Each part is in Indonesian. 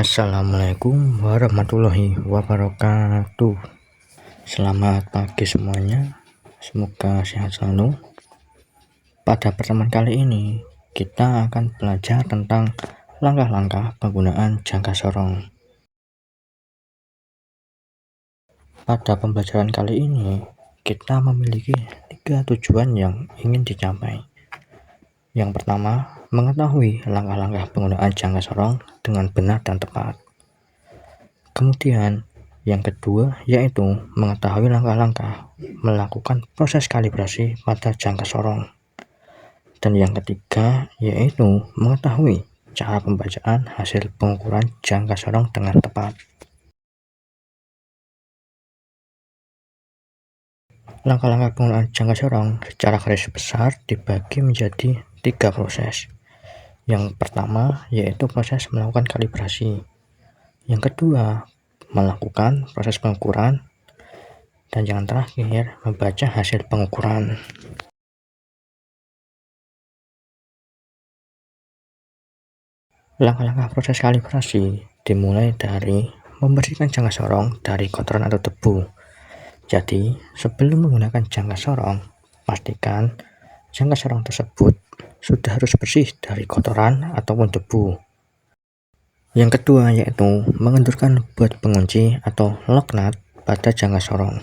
Assalamualaikum warahmatullahi wabarakatuh. Selamat pagi semuanya, semoga sehat selalu. Pada pertemuan kali ini kita akan belajar tentang langkah-langkah penggunaan jangka sorong. Pada pembelajaran kali ini kita memiliki 3 tujuan yang ingin dicapai. Yang pertama, mengetahui langkah-langkah penggunaan jangka sorong dengan benar dan tepat. Kemudian yang kedua yaitu mengetahui langkah-langkah melakukan proses kalibrasi pada jangka sorong. Dan yang ketiga yaitu mengetahui cara pembacaan hasil pengukuran jangka sorong dengan tepat. Langkah-langkah penggunaan jangka sorong secara garis besar dibagi menjadi 3 proses. Yang pertama yaitu proses melakukan kalibrasi. Yang kedua melakukan proses pengukuran, dan yang terakhir membaca hasil pengukuran. Langkah-langkah proses kalibrasi dimulai dari membersihkan jangka sorong dari kotoran atau debu. Jadi sebelum menggunakan jangka sorong, pastikan jangka sorong tersebut sudah harus bersih dari kotoran ataupun debu. Yang kedua yaitu mengendurkan buat pengunci atau lock nut pada jangka sorong.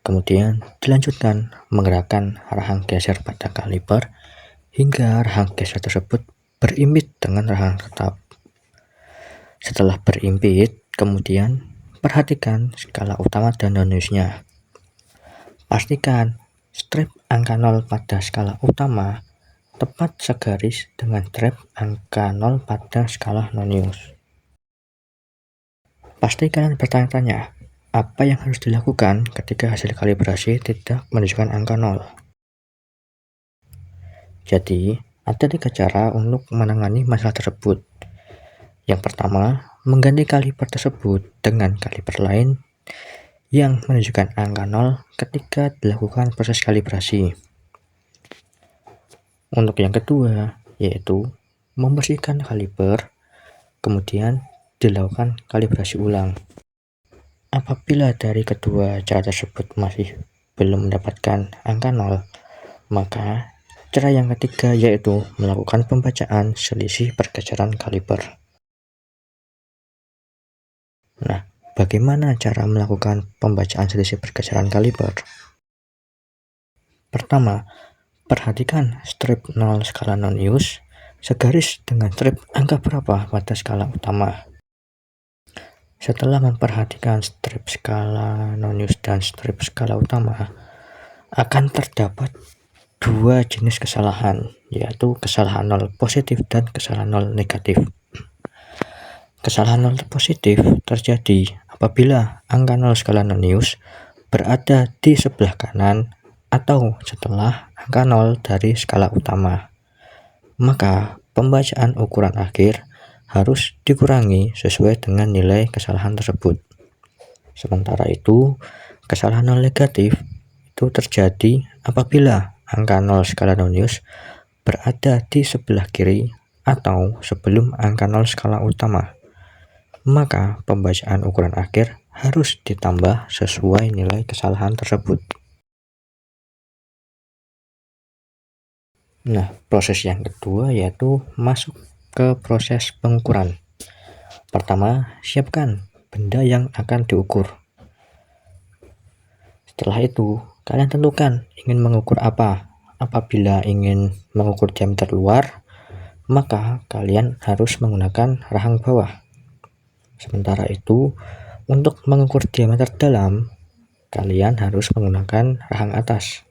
Kemudian dilanjutkan menggerakkan rahang geser pada kaliper hingga rahang geser tersebut berimpit dengan rahang tetap. Setelah berimpit, kemudian perhatikan skala utama dan non-newsnya. Pastikan strip angka 0 pada skala utama tepat segaris dengan strip angka 0 pada skala non-news. Pastikan bertanya-tanya, apa yang harus dilakukan ketika hasil kalibrasi tidak menunjukkan angka 0? Jadi, ada 3 cara untuk menangani masalah tersebut. Yang pertama, mengganti kaliper tersebut dengan kaliper lain yang menunjukkan angka 0 ketika dilakukan proses kalibrasi. Untuk yang kedua, yaitu membersihkan kaliper, kemudian dilakukan kalibrasi ulang. Apabila dari kedua cara tersebut masih belum mendapatkan angka 0, maka cara yang ketiga yaitu melakukan pembacaan selisih pergeseran kaliper. Nah, bagaimana cara melakukan pembacaan selisih pergeseran kaliper? Pertama, perhatikan strip 0 skala non-news segaris dengan strip angka berapa pada skala utama. Setelah memperhatikan strip skala non-news dan strip skala utama, akan terdapat 2 jenis kesalahan, yaitu kesalahan 0 positif dan kesalahan 0 negatif. Kesalahan 0 positif terjadi apabila angka 0 skala non-news berada di sebelah kanan atau setelah angka 0 dari skala utama. Maka pembacaan ukuran akhir harus dikurangi sesuai dengan nilai kesalahan tersebut. Sementara itu, kesalahan 0 negatif itu terjadi apabila angka 0 skala non-news berada di sebelah kiri atau sebelum angka 0 skala utama. Maka pembacaan ukuran akhir harus ditambah sesuai nilai kesalahan tersebut. Nah, proses yang kedua yaitu masuk ke proses pengukuran. Pertama, siapkan benda yang akan diukur. Setelah itu, kalian tentukan ingin mengukur apa. Apabila ingin mengukur diameter luar, maka kalian harus menggunakan rahang bawah. Sementara itu, untuk mengukur diameter dalam, kalian harus menggunakan rahang atas.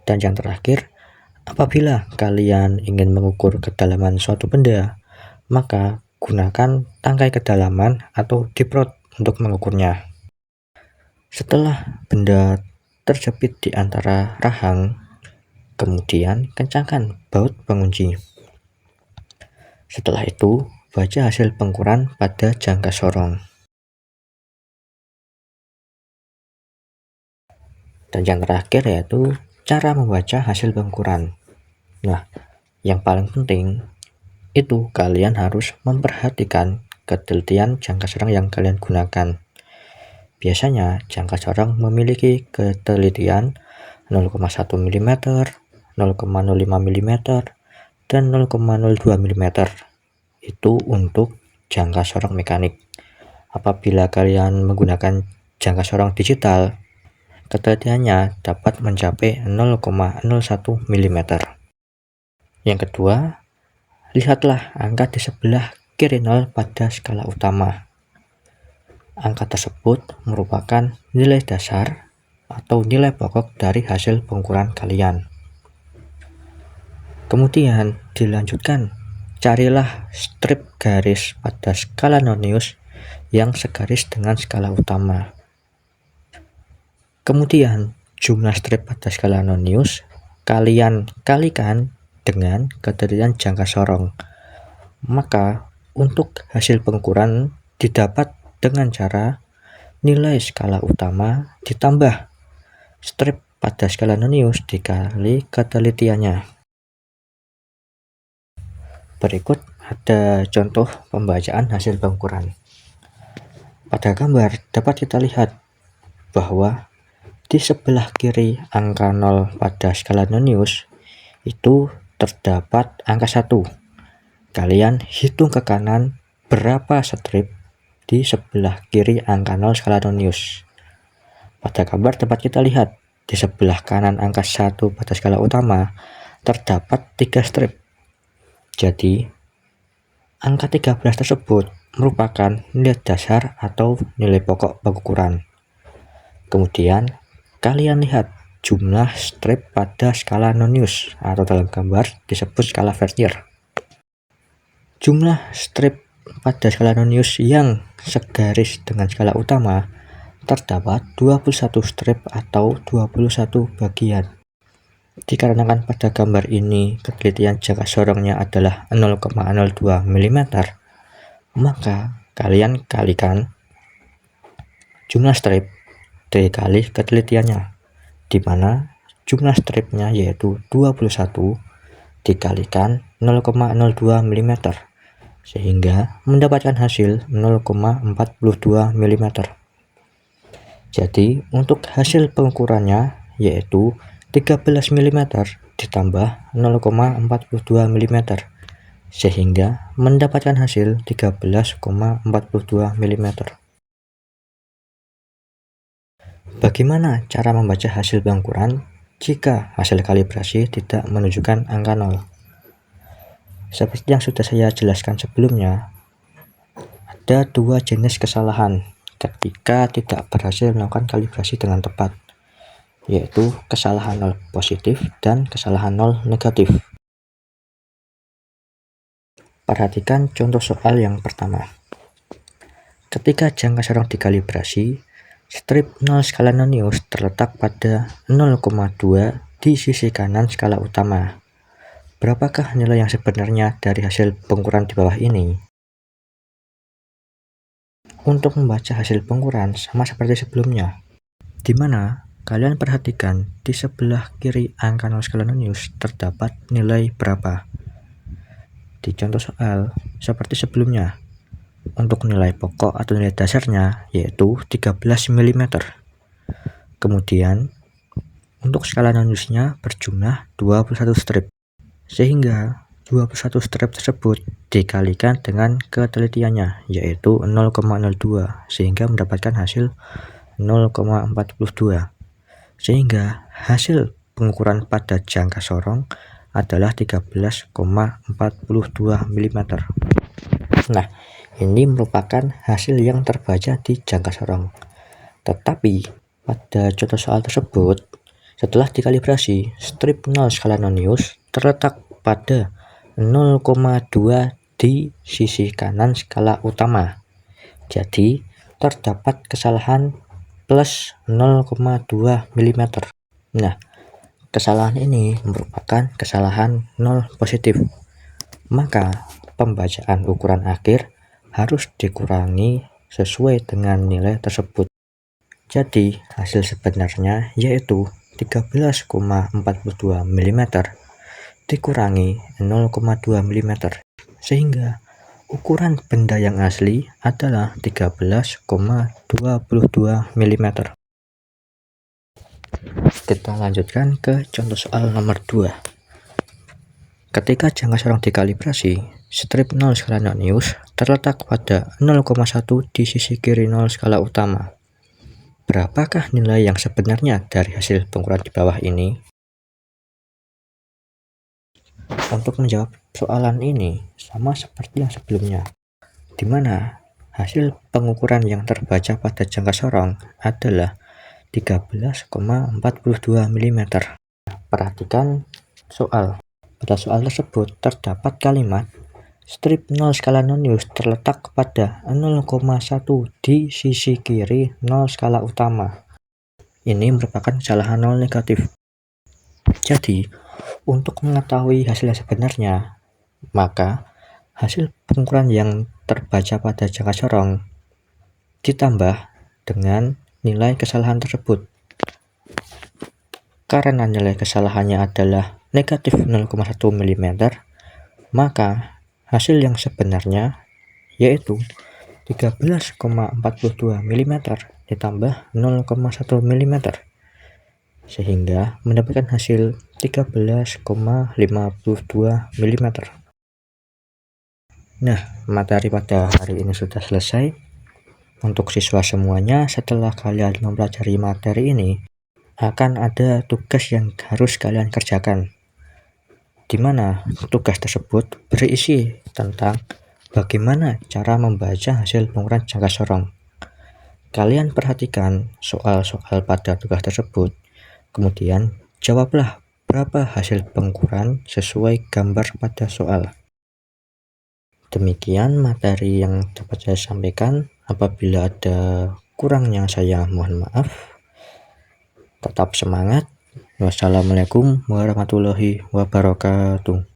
Dan yang terakhir, apabila kalian ingin mengukur kedalaman suatu benda, maka gunakan tangkai kedalaman atau deep rod untuk mengukurnya. Setelah benda terjepit di antara rahang, kemudian kencangkan baut pengunci. Setelah itu, baca hasil pengukuran pada jangka sorong. Dan yang terakhir yaitu cara membaca hasil pengukuran. Nah, yang paling penting itu kalian harus memperhatikan ketelitian jangka sorong yang kalian gunakan. Biasanya jangka sorong memiliki ketelitian 0,1 mm, 0,05 mm, dan 0,02 mm. Itu untuk jangka sorong mekanik. Apabila kalian menggunakan jangka sorong digital, ketelitiannya dapat mencapai 0,01 mm. Yang kedua, lihatlah angka di sebelah kiri 0 pada skala utama. Angka tersebut merupakan nilai dasar atau nilai pokok dari hasil pengukuran kalian. Kemudian dilanjutkan, carilah strip garis pada skala Nonius yang segaris dengan skala utama. Kemudian jumlah strip pada skala Nonius kalian kalikan dengan ketelitian jangka sorong. Maka untuk hasil pengukuran didapat dengan cara nilai skala utama ditambah strip pada skala Nonius dikali ketelitiannya. Berikut ada contoh pembacaan hasil pengukuran. Pada gambar dapat kita lihat bahwa di sebelah kiri angka 0 pada skala Nonius itu terdapat angka 1. Kalian hitung ke kanan berapa strip di sebelah kiri angka 0 skala Nonius. Pada gambar dapat kita lihat di sebelah kanan angka 1 pada skala utama terdapat 3 strip. Jadi angka 13 tersebut merupakan nilai dasar atau nilai pokok pengukuran. Kemudian kalian lihat jumlah strip pada skala Nonius atau dalam gambar disebut skala Vernier. Jumlah strip pada skala Nonius yang segaris dengan skala utama terdapat 21 strip atau 21 bagian. Dikarenakan pada gambar ini ketelitian jangka sorongnya adalah 0,02 mm, maka kalian kalikan jumlah strip dikali ketelitiannya, di mana jumlah stripnya yaitu 21 dikalikan 0,02 mm, sehingga mendapatkan hasil 0,42 mm. Jadi untuk hasil pengukurannya yaitu 13 mm ditambah 0,42 mm, sehingga mendapatkan hasil 13,42 mm. Bagaimana cara membaca hasil pengukuran jika hasil kalibrasi tidak menunjukkan angka 0? Seperti yang sudah saya jelaskan sebelumnya, ada dua jenis kesalahan ketika tidak berhasil melakukan kalibrasi dengan tepat, yaitu kesalahan 0 positif dan kesalahan 0 negatif. Perhatikan contoh soal yang pertama. Ketika jangka sorong dikalibrasi, strip 0 skala Nonius terletak pada 0,2 di sisi kanan skala utama. Berapakah nilai yang sebenarnya dari hasil pengukuran di bawah ini? Untuk membaca hasil pengukuran sama seperti sebelumnya, di mana kalian perhatikan di sebelah kiri angka 0 skala Nonius terdapat nilai berapa. Di contoh soal seperti sebelumnya, untuk nilai pokok atau nilai dasarnya yaitu 13 mm. Kemudian untuk skala Noniusnya berjumlah 21 strip, sehingga 21 strip tersebut dikalikan dengan ketelitiannya yaitu 0,02, sehingga mendapatkan hasil 0,42, sehingga hasil pengukuran pada jangka sorong adalah 13,42 mm. Nah, ini merupakan hasil yang terbaca di jangka sorong. Tetapi pada contoh soal tersebut, setelah dikalibrasi, strip 0 skala Nonius terletak pada 0,2 di sisi kanan skala utama. Jadi terdapat kesalahan plus 0,2 mm. Nah, kesalahan ini merupakan kesalahan 0 positif. Maka pembacaan ukuran akhir harus dikurangi sesuai dengan nilai tersebut. Jadi hasil sebenarnya yaitu 13,42 mm dikurangi 0,2 mm, sehingga Ukuran benda yang asli adalah 13,22 mm. Kita lanjutkan ke contoh soal nomor 2. Ketika jangka sorong dikalibrasi, strip 0 skala nonius terletak pada 0,1 di sisi kiri 0 skala utama. Berapakah nilai yang sebenarnya dari hasil pengukuran di bawah ini? Untuk menjawab soalan ini sama seperti yang sebelumnya, di mana hasil pengukuran yang terbaca pada jangka sorong adalah 13,42 mm. Perhatikan soal. Pada soal tersebut terdapat kalimat strip 0 skala nonius terletak pada 0,1 di sisi kiri 0 skala utama. Ini merupakan kesalahan 0 negatif. Jadi, untuk mengetahui hasil yang sebenarnya, maka hasil pengukuran yang terbaca pada jangka sorong ditambah dengan nilai kesalahan tersebut. Karena nilai kesalahannya adalah negatif 0,1 mm, maka hasil yang sebenarnya yaitu 13,42 mm ditambah 0,1 mm, sehingga mendapatkan hasil 13,52 mm. Nah, materi pada hari ini sudah selesai. Untuk siswa semuanya, setelah kalian mempelajari materi ini, akan ada tugas yang harus kalian kerjakan, di mana tugas tersebut berisi tentang bagaimana cara membaca hasil pengukuran jangka sorong. Kalian perhatikan soal-soal pada tugas tersebut, kemudian jawablah berapa hasil pengukuran sesuai gambar pada soal. Demikian materi yang dapat saya sampaikan. Apabila ada kurangnya saya mohon maaf. Tetap semangat. Wassalamualaikum warahmatullahi wabarakatuh.